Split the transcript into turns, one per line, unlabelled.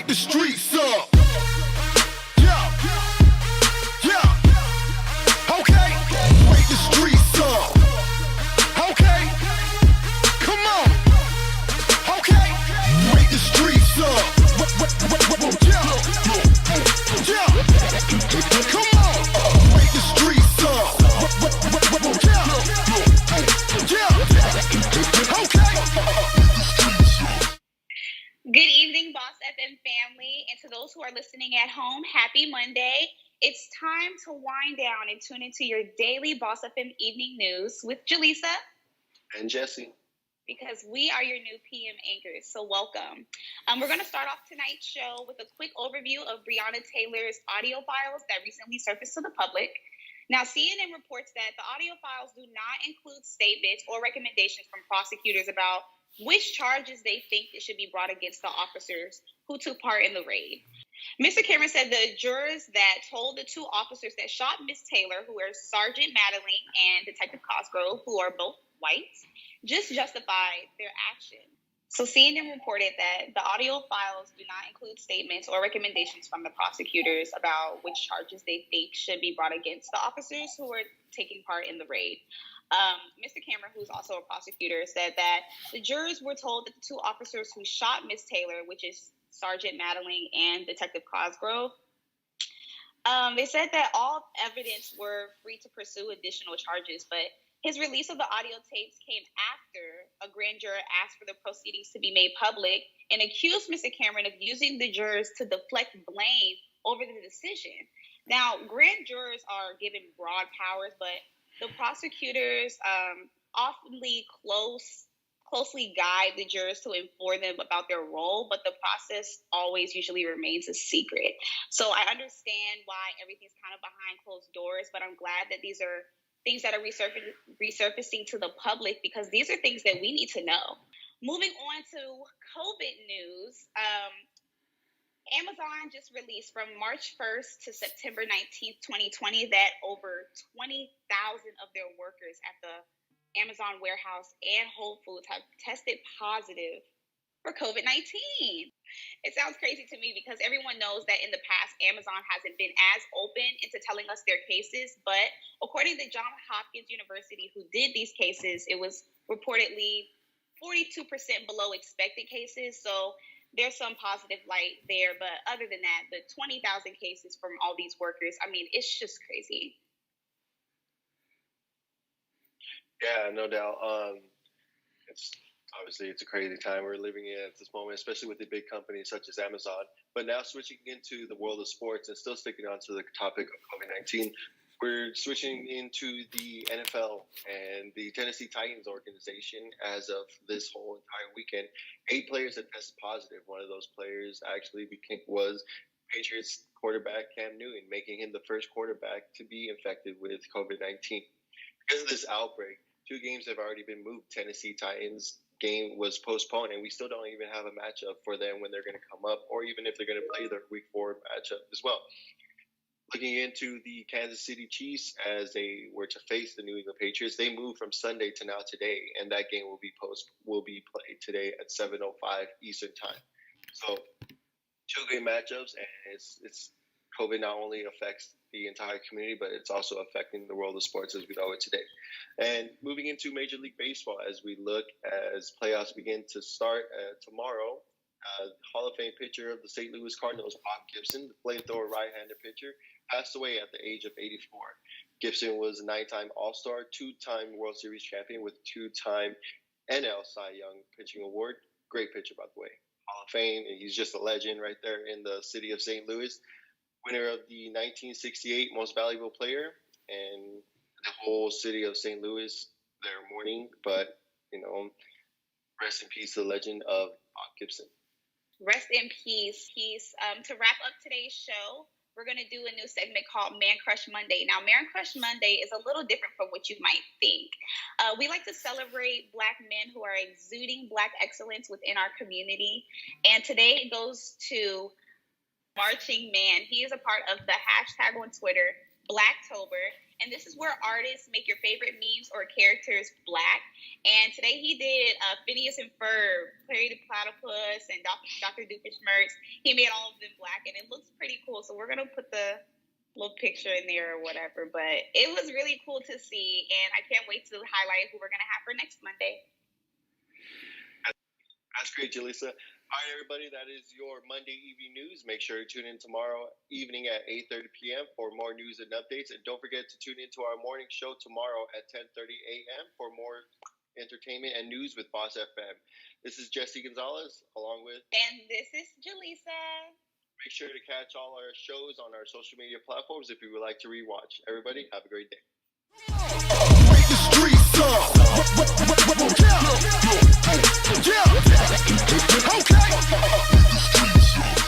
the streets up. Yeah, yeah. Okay, wake the streets up. Okay, come on. Okay, wake the streets up. Yeah, yeah. Come on, wake the streets up. Yeah, yeah. Okay.
Good evening, Boss FM family, and to those who are listening at home, happy Monday. It's time to wind down and tune into your daily Boss FM evening news with Jalisa
and Jesse,
because we are your new PM anchors, so welcome. We're going to start off tonight's show with a quick overview of Breona Taylor's audio files that recently surfaced to the public. Now, CNN reports that the audio files do not include statements or recommendations from prosecutors about which charges they think that should be brought against the officers who took part in the raid. Mr. Cameron said the jurors that told the two officers that shot Miss Taylor, who are Sergeant Madeline and Detective Cosgrove, who are both white, just justified their action. So CNN reported that the audio files do not include statements or recommendations from the prosecutors about which charges they think should be brought against the officers who were taking part in the raid. Mr. Cameron, who's also a prosecutor, said that the jurors were told that the two officers who shot Miss Taylor, which is Sergeant Madeline and Detective Cosgrove, they said that all evidence were free to pursue additional charges, but his release of the audio tapes came after a grand juror asked for the proceedings to be made public and accused Mr. Cameron of using the jurors to deflect blame over the decision. Now, grand jurors are given broad powers, but the prosecutors closely guide the jurors to inform them about their role, but the process always usually remains a secret. So I understand why everything's kind of behind closed doors, but I'm glad that these are things that are resurfacing to the public, because these are things that we need to know. Moving on to COVID news, Amazon just released from March 1st to September 19th, 2020, that over 20,000 of their workers at the Amazon warehouse and Whole Foods have tested positive for COVID-19. It sounds crazy to me because everyone knows that in the past, Amazon hasn't been as open into telling us their cases, but according to Johns Hopkins University, who did these cases, it was reportedly 42% below expected cases. So there's some positive light there, but other than that, the 20,000 cases from all these workers, I mean, it's just crazy.
Yeah, no doubt. It's a crazy time we're living in at this moment, especially with the big companies such as Amazon. But now switching into the world of sports and still sticking on to the topic of COVID-19, we're switching into the NFL and the Tennessee Titans organization. As of this whole entire weekend, 8 players have tested positive. One of those players actually was Patriots quarterback Cam Newton, making him the first quarterback to be infected with COVID-19. Because of this outbreak, 2 games have already been moved. Tennessee Titans game was postponed, and we still don't even have a matchup for them when they're going to come up, or even if they're going to play their Week 4 matchup as well. Looking into the Kansas City Chiefs as they were to face the New England Patriots, they moved from Sunday to now today, and that game will be played today at 7:05 Eastern Time. So 2 great matchups, and it's COVID not only affects the entire community, but it's also affecting the world of sports as we know it today. And moving into Major League Baseball, as playoffs begin to start tomorrow, Hall of Fame pitcher of the St. Louis Cardinals, Bob Gibson, the flamethrower right-hander pitcher, passed away at the age of 84. Gibson was a 9-time All-Star, 2-time World Series champion with 2-time NL Cy Young pitching award. Great pitcher, by the way. Hall of Fame, and he's just a legend right there in the city of St. Louis. Winner of the 1968 Most Valuable Player, and the whole city of St. Louis, they're mourning, but, rest in peace to the legend of Bob Gibson.
Rest in peace. To wrap up today's show, we're going to do a new segment called Man Crush Monday. Now, Man Crush Monday is a little different from what you might think. We like to celebrate Black men who are exuding Black excellence within our community. And today it goes to Marching Man. He is a part of the hashtag on Twitter, Blacktober, and this is where artists make your favorite memes or characters black. And today he did Phineas and Ferb, Perry the Platypus, and Dr. Doofenshmirtz. He made all of them black, and it looks pretty cool. So we're gonna put the little picture in there or whatever. But it was really cool to see, and I can't wait to highlight who we're gonna have for next Monday.
That's great, Jalisa. All right, everybody, that is your Monday evening news. Make sure to tune in tomorrow evening at 8:30 p.m. for more news and updates. And don't forget to tune into our morning show tomorrow at 10:30 a.m. for more entertainment and news with Boss FM. This is Jesse Gonzalez, along with...
And this is Jalisa.
Make sure to catch all our shows on our social media platforms if you would like to rewatch. Everybody, have a great day.
Wake the streets up. Yeah. Okay.